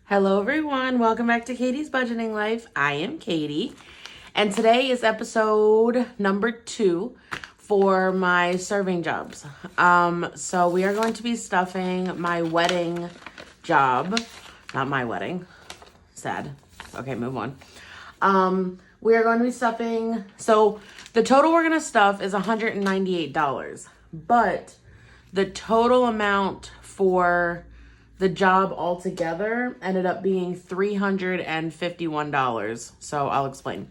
Hello, everyone. Welcome back to Katie's Budgeting Life. I am Katie, and today is episode number 2 for my serving jobs. So we are going to be stuffing my wedding job, not my wedding. Sad. Okay, move on. We are going to be stuffing. So the total we're going to stuff is $198, but the total amount for the job altogether ended up being $351. So I'll explain.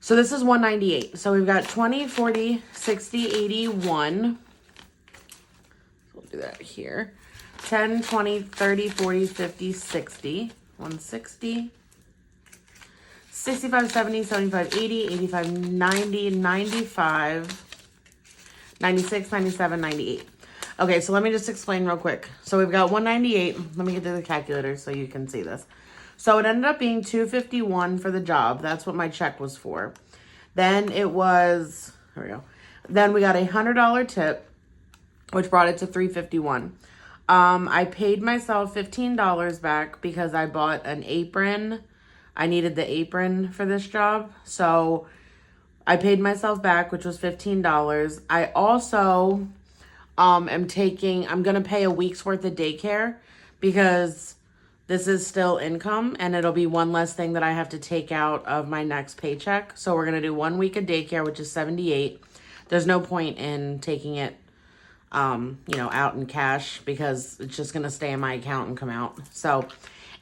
So this is 198. So we've got 20, 40, 60, 81. We'll do that here. 10, 20, 30, 40, 50, 60. 160. 65, 70, 75, 80, 85, 90, 95, 96, 97, 98. Okay, so let me just explain real quick. So we've got 198. Let me get to the calculator so you can see this. So it ended up being $251 for the job. That's what my check was for. Then it was, here we go. Then we got a $100 tip, which brought it to $351. I paid myself $15 back because I bought an apron. I needed the apron for this job. So I paid myself back, which was $15. I also I'm going to pay a week's worth of daycare because this is still income and it'll be one less thing that I have to take out of my next paycheck. So we're going to do 1 week of daycare, which is $78. There's no point in taking it, out in cash because it's just going to stay in my account and come out. So,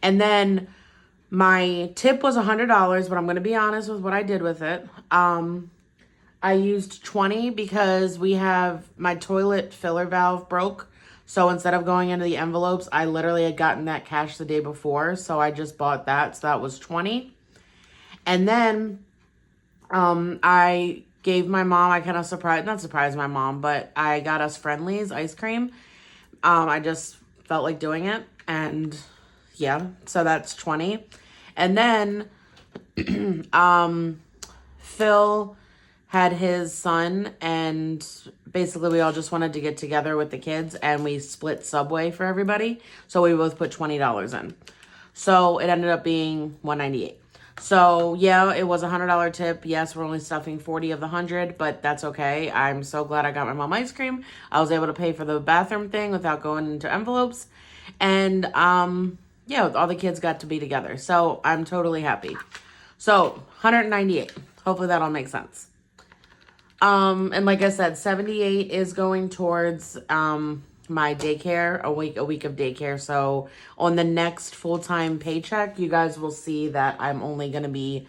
and then my tip was $100, but I'm going to be honest with what I did with it. I used 20 because my toilet filler valve broke. So instead of going into the envelopes, I literally had gotten that cash the day before. So I just bought that. So that was 20. And then I gave my mom, not surprised my mom, but I got us Friendly's ice cream. I just felt like doing it. And yeah, so that's 20. And then Phil had his son, and basically we all just wanted to get together with the kids, and we split Subway for everybody. So we both put $20 in. So it ended up being $198. So yeah, it was a $100 tip. Yes, we're only stuffing 40 of the 100, but that's okay. I'm so glad I got my mom ice cream. I was able to pay for the bathroom thing without going into envelopes. And yeah, all the kids got to be together. So I'm totally happy. So 198. Hopefully that all makes sense. And like I said, 78 is going towards my daycare, a week of daycare. So on the next full-time paycheck, you guys will see that I'm only going to be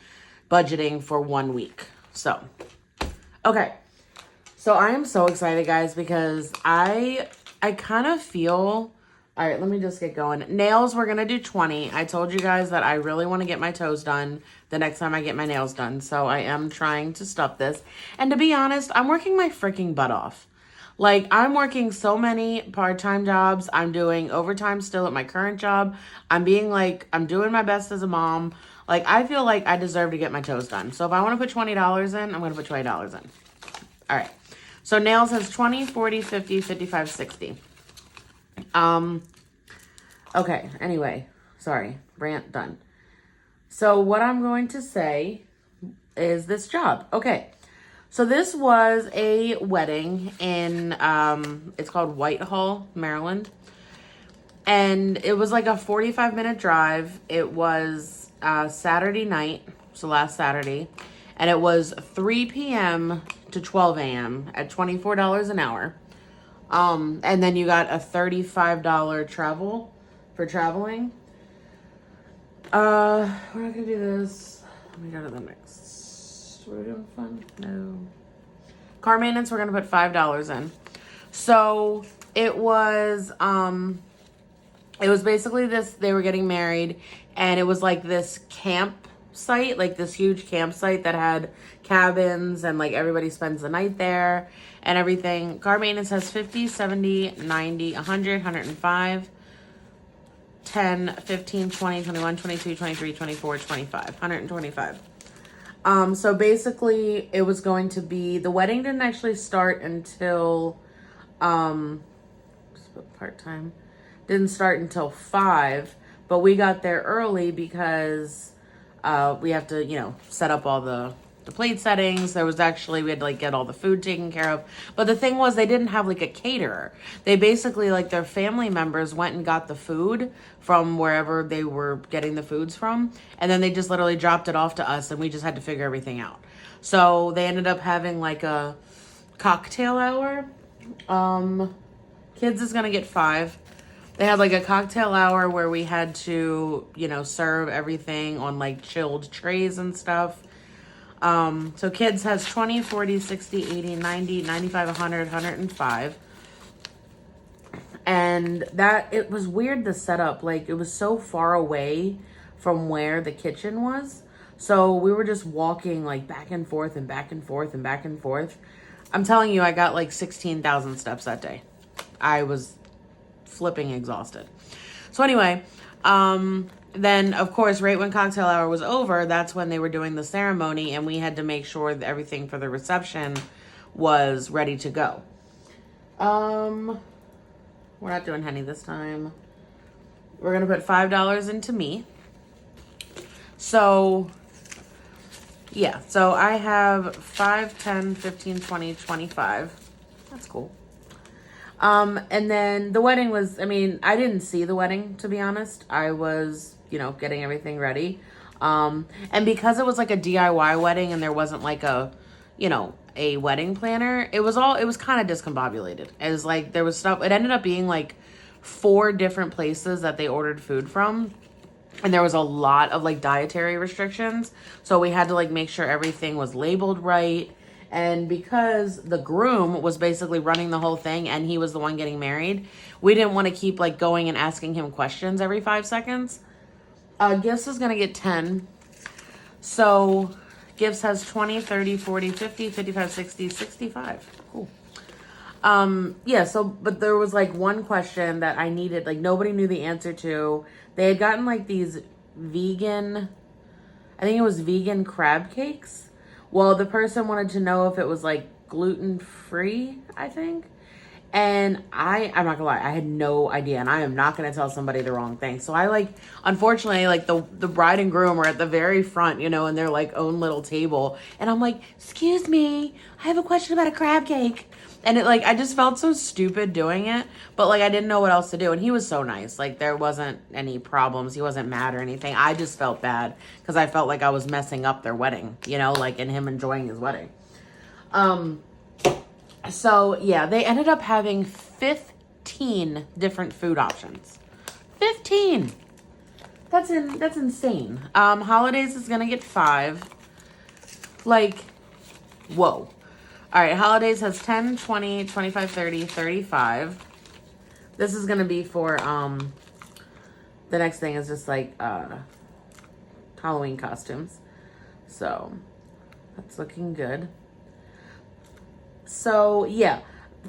budgeting for 1 week. So, okay. So I am so excited, guys, because I kind of feel... All right, let me just get going. Nails, we're going to do 20. I told you guys that I really want to get my toes done the next time I get my nails done. So I am trying to stuff this. And to be honest, I'm working my freaking butt off. Like, I'm working so many part-time jobs. I'm doing overtime still at my current job. I'm doing my best as a mom. Like, I feel like I deserve to get my toes done. So if I want to put $20 in, I'm going to put $20 in. All right. So nails has 20, 40, 50, 55, 60. Okay, anyway, sorry, rant done. So what I'm going to say is this job. Okay, so this was a wedding in, it's called Whitehall, Maryland. And it was like a 45-minute drive. It was Saturday night, so last Saturday. And it was 3 p.m. to 12 a.m. at $24 an hour. And then you got a $35 travel for traveling. We're not gonna do this. Let me go to the next. We're doing fun. No. Car maintenance, we're gonna put $5 in. So it was basically this, they were getting married, and it was like this campsite, like this huge campsite that had cabins, and like everybody spends the night there and everything. Car maintenance has 50, 70, 90, 100, 105, 10, 15, 20, 21, 22, 23, 24, 25, 125. So basically it was going to be, the wedding didn't actually start until, part-time, didn't start until 5, but we got there early because we have to, set up all the plate settings. There was actually, we had to like get all the food taken care of. But the thing was, they didn't have like a caterer. They basically, like, their family members went and got the food from wherever they were getting the foods from. And then they just literally dropped it off to us, and we just had to figure everything out. So they ended up having like a cocktail hour. Kids is gonna get 5. They had like a cocktail hour where we had to, serve everything on like chilled trays and stuff. So kids has 20, 40, 60, 80, 90, 95, 100, 105. And it was weird, the setup. Like, it was so far away from where the kitchen was. So we were just walking like back and forth and back and forth and back and forth. I'm telling you, I got like 16,000 steps that day. I was flipping exhausted. So anyway, then, of course, right when cocktail hour was over, that's when they were doing the ceremony, and we had to make sure that everything for the reception was ready to go. We're not doing Henny this time. We're going to put $5 into me. So, yeah. So, I have 5, 10, 15, 20, 25. That's cool. And then the wedding was, I didn't see the wedding, to be honest. I was, getting everything ready. And because it was like a DIY wedding and there wasn't like a wedding planner, it was kind of discombobulated. It was like, there was stuff, it ended up being like 4 different places that they ordered food from. And there was a lot of like dietary restrictions. So we had to like make sure everything was labeled right. And because the groom was basically running the whole thing and he was the one getting married, we didn't want to keep like going and asking him questions every 5 seconds. Gifts is going to get 10. So Gifts has 20, 30, 40, 50, 55, 60, 65. Cool. Yeah, so, but there was like one question that I needed, like nobody knew the answer to. They had gotten like these vegan crab cakes. Well, the person wanted to know if it was like gluten-free, I think. And I'm not gonna lie, I had no idea, and I am not gonna tell somebody the wrong thing. So I unfortunately, the bride and groom were at the very front, in their like own little table. And I'm like, excuse me, I have a question about a crab cake. And I just felt so stupid doing it, but like I didn't know what else to do. And he was so nice. Like there wasn't any problems. He wasn't mad or anything. I just felt bad because I felt like I was messing up their wedding, and him enjoying his wedding. So yeah, they ended up having 15 different food options. 15. That's insane. Holidays is gonna get 5. Like, whoa. All right, Holidays has 10, 20, 25, 30, 35. This is gonna be for the next thing is just like Halloween costumes. So that's looking good. So yeah,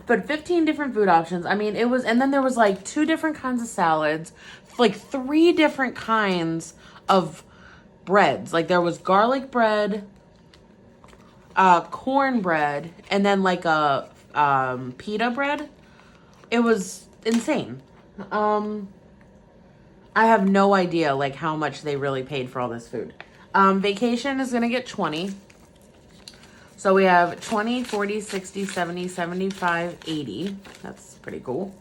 but 15 different food options. It was, and then there was like 2 different kinds of salads, like 3 different kinds of breads. Like there was garlic bread, cornbread, and then like a pita bread. It was insane. I have no idea like how much they really paid for all this food. Vacation is gonna get 20. So we have 20, 40, 60, 70, 75, 80. That's pretty cool.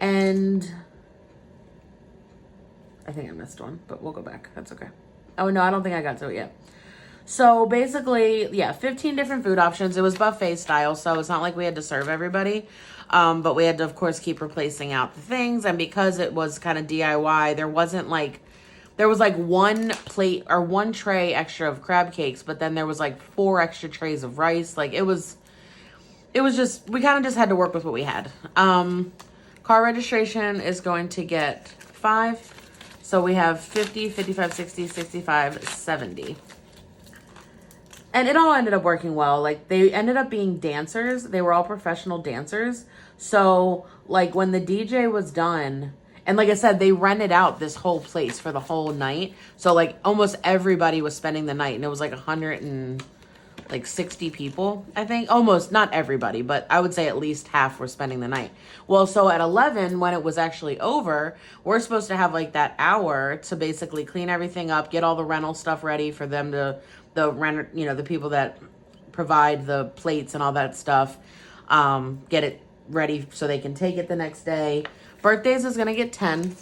And I think I missed one, but we'll go back. That's okay. Oh, no, I don't think I got to it yet. So basically, yeah, 15 different food options. It was buffet style, so it's not like we had to serve everybody. But we had to, of course, keep replacing out the things. And because it was kind of DIY, there was like 1 plate or 1 tray extra of crab cakes, but then there was like 4 extra trays of rice. Like it was just, we kind of just had to work with what we had. Car registration is going to get 5. So we have 50, 55, 60, 65, 70. And it all ended up working well. Like they ended up being dancers. They were all professional dancers. So like when the DJ was done, and like I said, they rented out this whole place for the whole night. So like almost everybody was spending the night, and it was like like 60 people, I think. Almost, not everybody, but I would say at least half were spending the night. Well, so at 11, when it was actually over, we're supposed to have like that hour to basically clean everything up, get all the rental stuff ready for them to, the people that provide the plates and all that stuff, get it ready so they can take it the next day. Birthdays is going to get 10.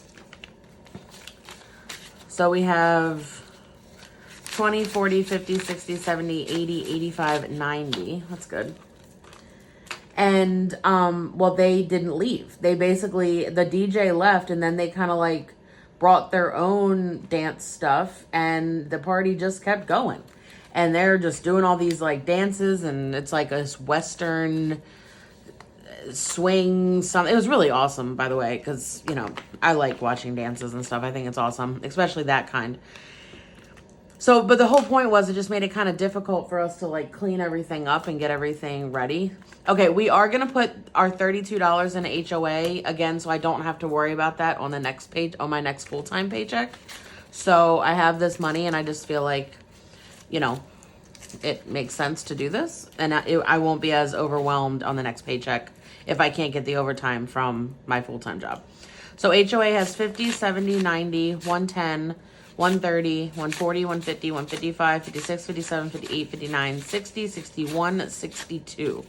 So we have 20, 40, 50, 60, 70, 80, 85, 90. That's good. And, well, they didn't leave. They basically, the DJ left, and then they kind of like brought their own dance stuff, and the party just kept going. And they're just doing all these like dances, and it's like a Western swing. It was really awesome, by the way, because, I like watching dances and stuff. I think it's awesome, especially that kind. So, but the whole point was it just made it kind of difficult for us to like clean everything up and get everything ready. Okay, we are going to put our $32 in HOA again, so I don't have to worry about that on the next page, on my next full-time paycheck. So I have this money, and I just feel like, it makes sense to do this. And I won't be as overwhelmed on the next paycheck if I can't get the overtime from my full-time job. So HOA has 50, 70, 90, 110, 130, 140, 150, 155, 56, 57, 58, 59, 60, 61, 62.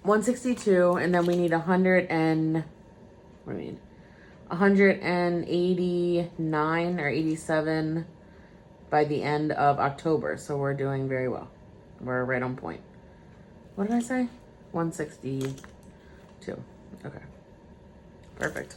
162, and then we need 189 or 87 by the end of October. So we're doing very well. We're right on point. What did I say? 162. Okay. Perfect.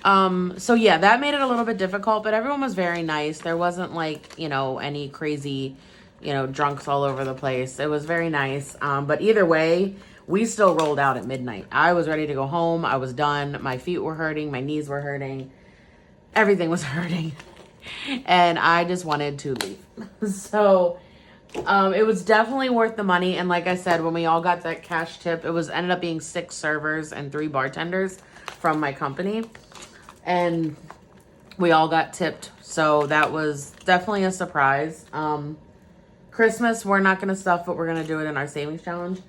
So yeah, that made it a little bit difficult, but everyone was very nice. There wasn't like, any crazy, drunks all over the place. It was very nice. But either way, we still rolled out at midnight. I was ready to go home. I was done. My feet were hurting. My knees were hurting. Everything was hurting. And I just wanted to leave. So, it was definitely worth the money. And like I said, when we all got that cash tip, it ended up being 6 servers and 3 bartenders from my company. And we all got tipped. So that was definitely a surprise. Christmas, we're not going to stuff, but we're going to do it in our savings challenge.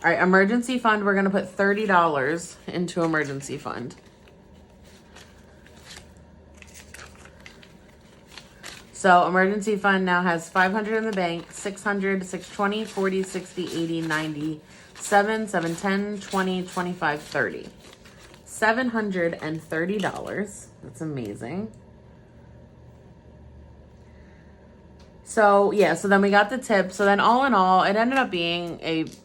All right, emergency fund, we're going to put $30 into emergency fund. So emergency fund now has 500 in the bank, 600, 620, 40, 60, 80, 90, 7, 10, 20, 25, 30. $730. That's amazing. So yeah, so then we got the tip. So then all in all, it ended up being it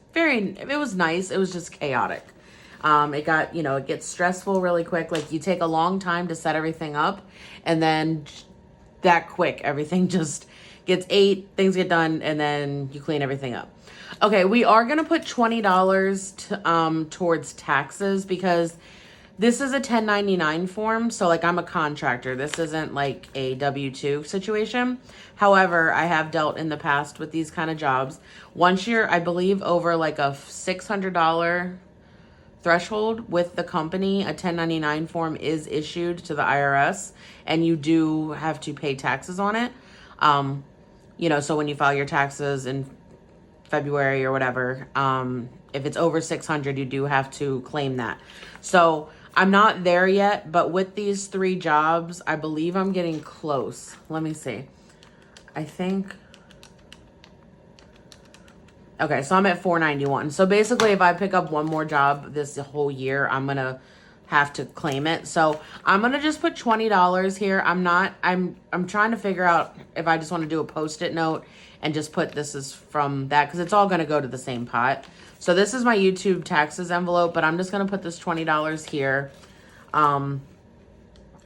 was nice. It was just chaotic. It got, it gets stressful really quick. Like you take a long time to set everything up, and then that quick, everything just gets ate, things get done, and then you clean everything up. Okay, we are going to put $20 towards taxes because this is a 1099 form, so like I'm a contractor. This isn't like a W-2 situation. However, I have dealt in the past with these kind of jobs. Once you're, I believe, over like a $600 threshold with the company, a 1099 form is issued to the IRS, and you do have to pay taxes on it. So when you file your taxes in February or whatever, if it's over 600, you do have to claim that. So I'm not there yet, but with these 3 jobs, I believe I'm getting close. Let me see. I think. Okay, so I'm at 491. So basically, if I pick up one more job this whole year, I'm going to have to claim it. So I'm going to just put $20 here. I'm trying to figure out if I just want to do a Post-it note and just put this is from that, because it's all going to go to the same pot. So this is my YouTube taxes envelope, but I'm just going to put this $20 here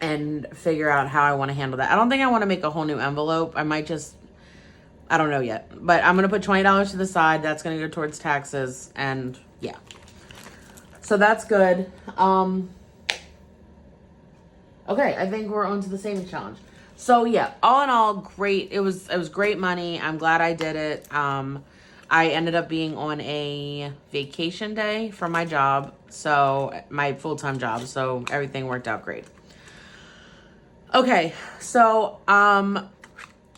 and figure out how I want to handle that. I don't think I want to make a whole new envelope. I might just, I don't know yet. But I'm going to put $20 to the side. That's going to go towards taxes. And yeah. So that's good. Okay, I think we're on to the savings challenge. So yeah, all in all, great. It was great money. I'm glad I did it. I ended up being on a vacation day from my job, so my full-time job, so everything worked out great. Okay, so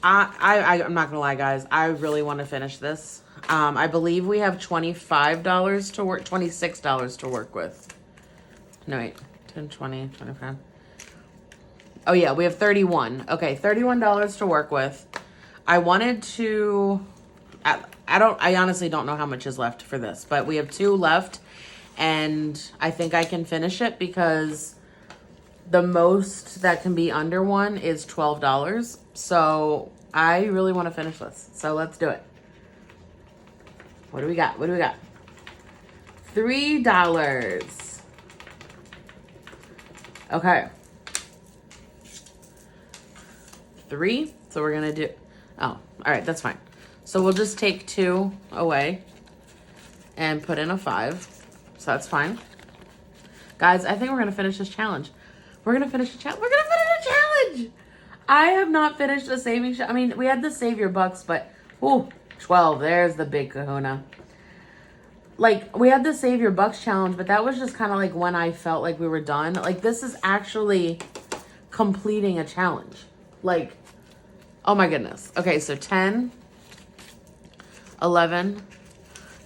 I'm not gonna lie, guys. I really want to finish this. I believe we have $25 to work, $26 to work with. No, wait, 10, 20, 25. Oh yeah, we have 31. Okay, $31 to work with. I wanted to, I honestly don't know how much is left for this, but we have 2 left, and I think I can finish it because the most that can be under 1 is $12. So I really want to finish this. So let's do it. What do we got? What do we got? $3. Okay. 3. So we're going to do, oh, all right, that's fine. So we'll just take 2 away and put in a 5. So that's fine. Guys, I think we're going to finish this challenge. We're going to finish the challenge. We're going to finish the challenge. I have not finished a savings. I mean, we had the save your bucks, but, ooh, 12. There's the big kahuna. Like, we had the save your bucks challenge, but that was just kind of like when I felt like we were done. Like, this is actually completing a challenge. Like, oh my goodness. Okay, so 10, 11,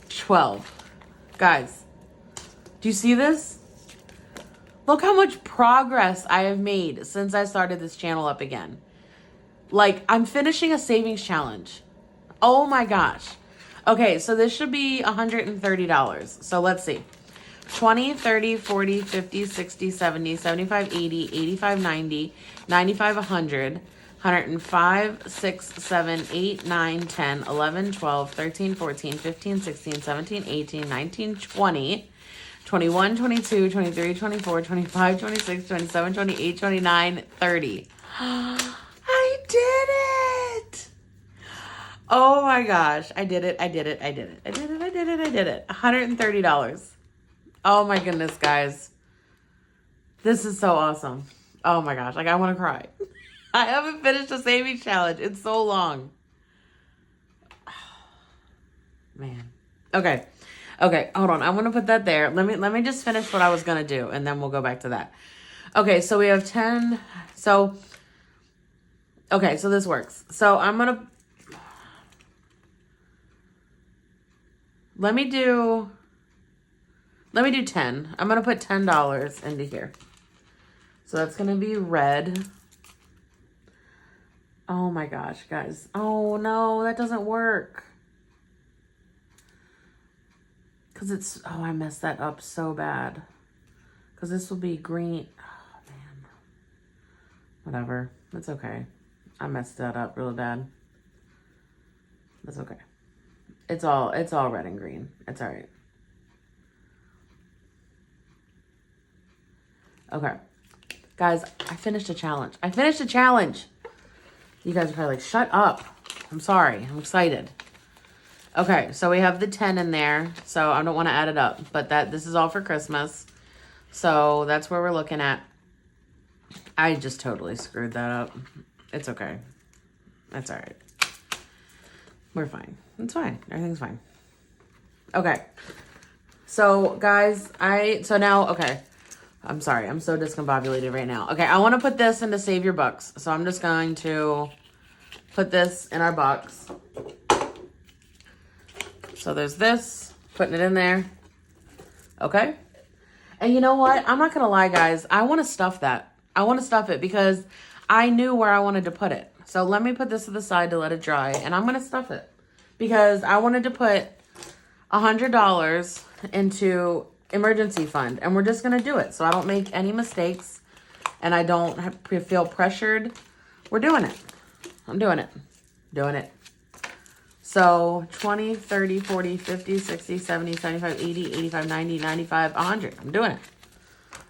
12. Guys, do you see this? Look how much progress I have made since I started this channel up again. Like, I'm finishing a savings challenge. Oh my gosh. Okay, so this should be $130. So let's see. 20, 30, 40, 50, 60, 70, 75, 80, 85, 90, 95, 100, 105, 6, 7, 8, 9, 10, 11, 12, 13, 14, 15, 16, 17, 18, 19, 20, 21, 22, 23, 24, 25, 26, 27, 28, 29, 30. I did it! Oh my gosh, I did it, I did it, I did it, I did it, I did it, I did it. $130. Oh my goodness, guys. This is so awesome. Oh my gosh, like I want to cry. I haven't finished a savings challenge in so long. Man. Okay. Okay, hold on. I want to put that there. Let me just finish what I was going to do, and then we'll go back to that. Okay, so we have 10. So, okay, so this works. So I'm going to, let me do 10. I'm going to put $10 into here. So that's going to be red. Oh my gosh, guys. Oh no, that doesn't work. Because it's, oh, I messed that up so bad. Because this will be green. Oh, man. Whatever. It's okay. I messed that up really bad. That's okay. It's all red and green. It's all right. Okay. Guys, I finished a challenge. I finished a challenge. You guys are probably like, shut up. I'm sorry. I'm excited. Okay, so we have the 10 in there, so I don't want to add it up, but this is all for Christmas, so that's where we're looking at. I just totally screwed that up. It's okay. That's all right. We're fine. It's fine. Everything's fine. Okay, so guys, okay, I'm sorry. I'm so discombobulated right now. Okay, I want to put this into Save Your Bucks, so I'm just going to put this in our box. So there's this, putting it in there. Okay. And you know what? I'm not going to lie, guys. I want to stuff that. I want to stuff it because I knew where I wanted to put it. So let me put this to the side to let it dry. And I'm going to stuff it because I wanted to put $100 into emergency fund. And we're just going to do it so I don't make any mistakes and I don't feel pressured. We're doing it. I'm doing it. Doing it. So 20, 30, 40, 50, 60, 70, 75, 80, 85, 90, 95, 100. I'm doing it.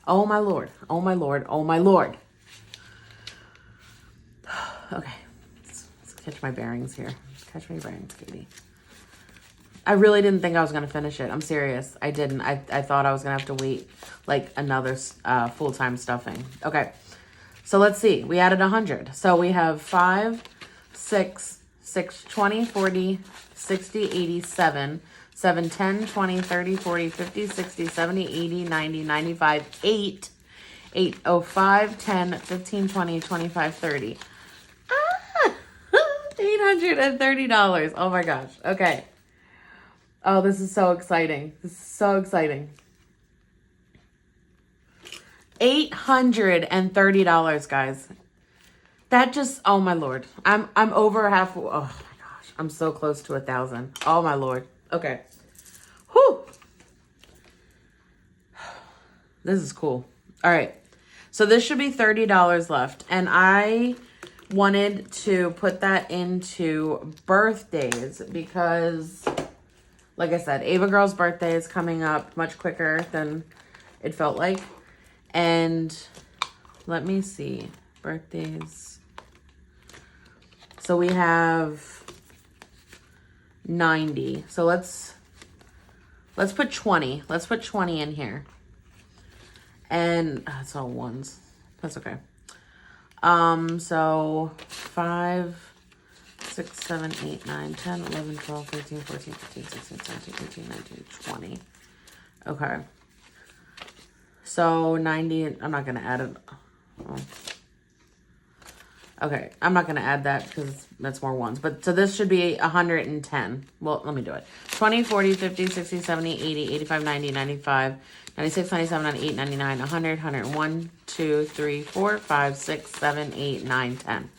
Oh my Lord. Oh my Lord. Oh my Lord. Okay. Let's catch my bearings here. Catch my bearings, Katie. I really didn't think I was going to finish it. I'm serious. I didn't. I thought I was going to have to wait like another full-time stuffing. Okay. So let's see. We added 100. So we have 5, 6, 20, 40, 60, 80, 7, 10, 20, 30, 40, 50, 60, 70, 80, 90, 95, 8, 5, 10, 15, 20, 25, 30. $830. Oh my gosh. Okay. Oh, this is so exciting. This is so exciting. $830, guys. That just, oh my Lord. I'm over half. Oh my gosh. I'm so close to 1,000. Oh my Lord. Okay. Whew. This is cool. All right. So this should be $30 left. And I wanted to put that into birthdays because, like I said, Ava Girl's birthday is coming up much quicker than it felt like. And let me see. Birthdays. So we have 90. So let's put 20. Let's put 20 in here. And it's all ones. That's okay. So 5, 6, 7, 8, 9, 10, 11, 12, 13, 14, 15, 16, 17, 18, 19, 20. Okay. So 90, I'm not going to add it. Oh. Okay, I'm not going to add that because that's more ones. But so this should be 110. Well, let me do it. 20, 40, 50, 60, 70, 80, 85, 90, 95, 96, 97, 98, 99, 100, 101, 2, 3, 4, 5, 6, 7, 8, 9, 10.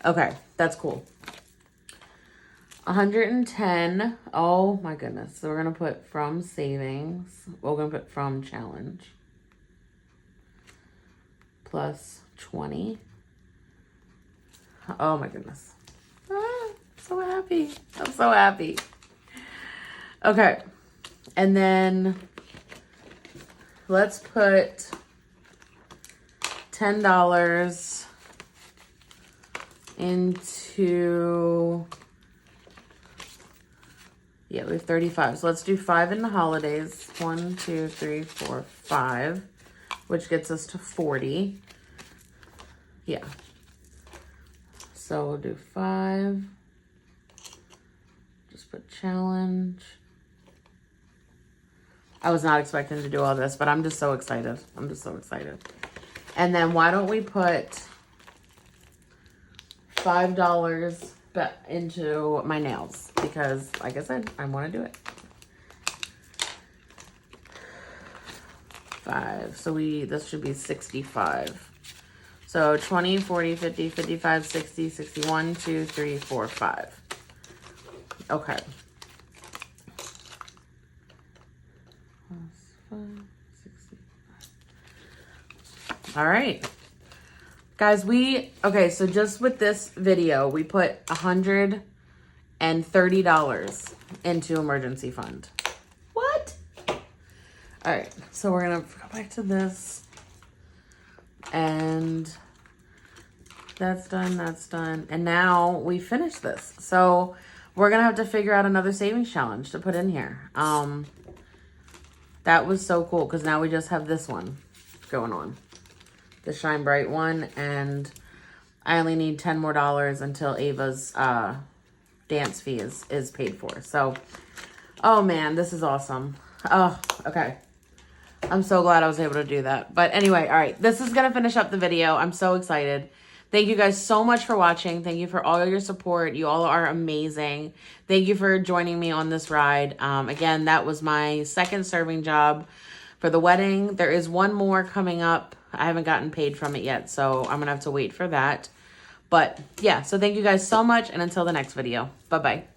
Okay, that's cool. 110. Oh my goodness. So we're going to put from savings. We're going to put from challenge. Plus 20. Oh my goodness. I'm so happy. I'm so happy. Okay. And then let's put $10 into, yeah, we have 35. So let's do 5 in the holidays. 1, 2, 3, 4, 5, which gets us to 40. Yeah. So we'll do 5. Just put challenge. I was not expecting to do all this, but I'm just so excited. I'm just so excited. And then why don't we put $5 into my nails? Because, like I said, I want to do it. 5. So this should be 65. So 20, 40, 50, 55, 60, 61, 2, 3, 4, 5. Okay. All right. Guys, okay, so just with this video, we put $130 into emergency fund. What? All right, so we're going to go back to this. And that's done, that's done. And now we finished this. So we're going to have to figure out another savings challenge to put in here. That was so cool because now we just have this one going on. The Shine Bright one. And I only need $10 more until Ava's dance fee is paid for. So, oh man, this is awesome. Oh, okay. I'm so glad I was able to do that. But anyway, all right. This is going to finish up the video. I'm so excited. Thank you guys so much for watching. Thank you for all your support. You all are amazing. Thank you for joining me on this ride. Again, that was my second serving job for the wedding. There is one more coming up. I haven't gotten paid from it yet, so I'm going to have to wait for that. But yeah, so thank you guys so much. And until the next video, bye-bye.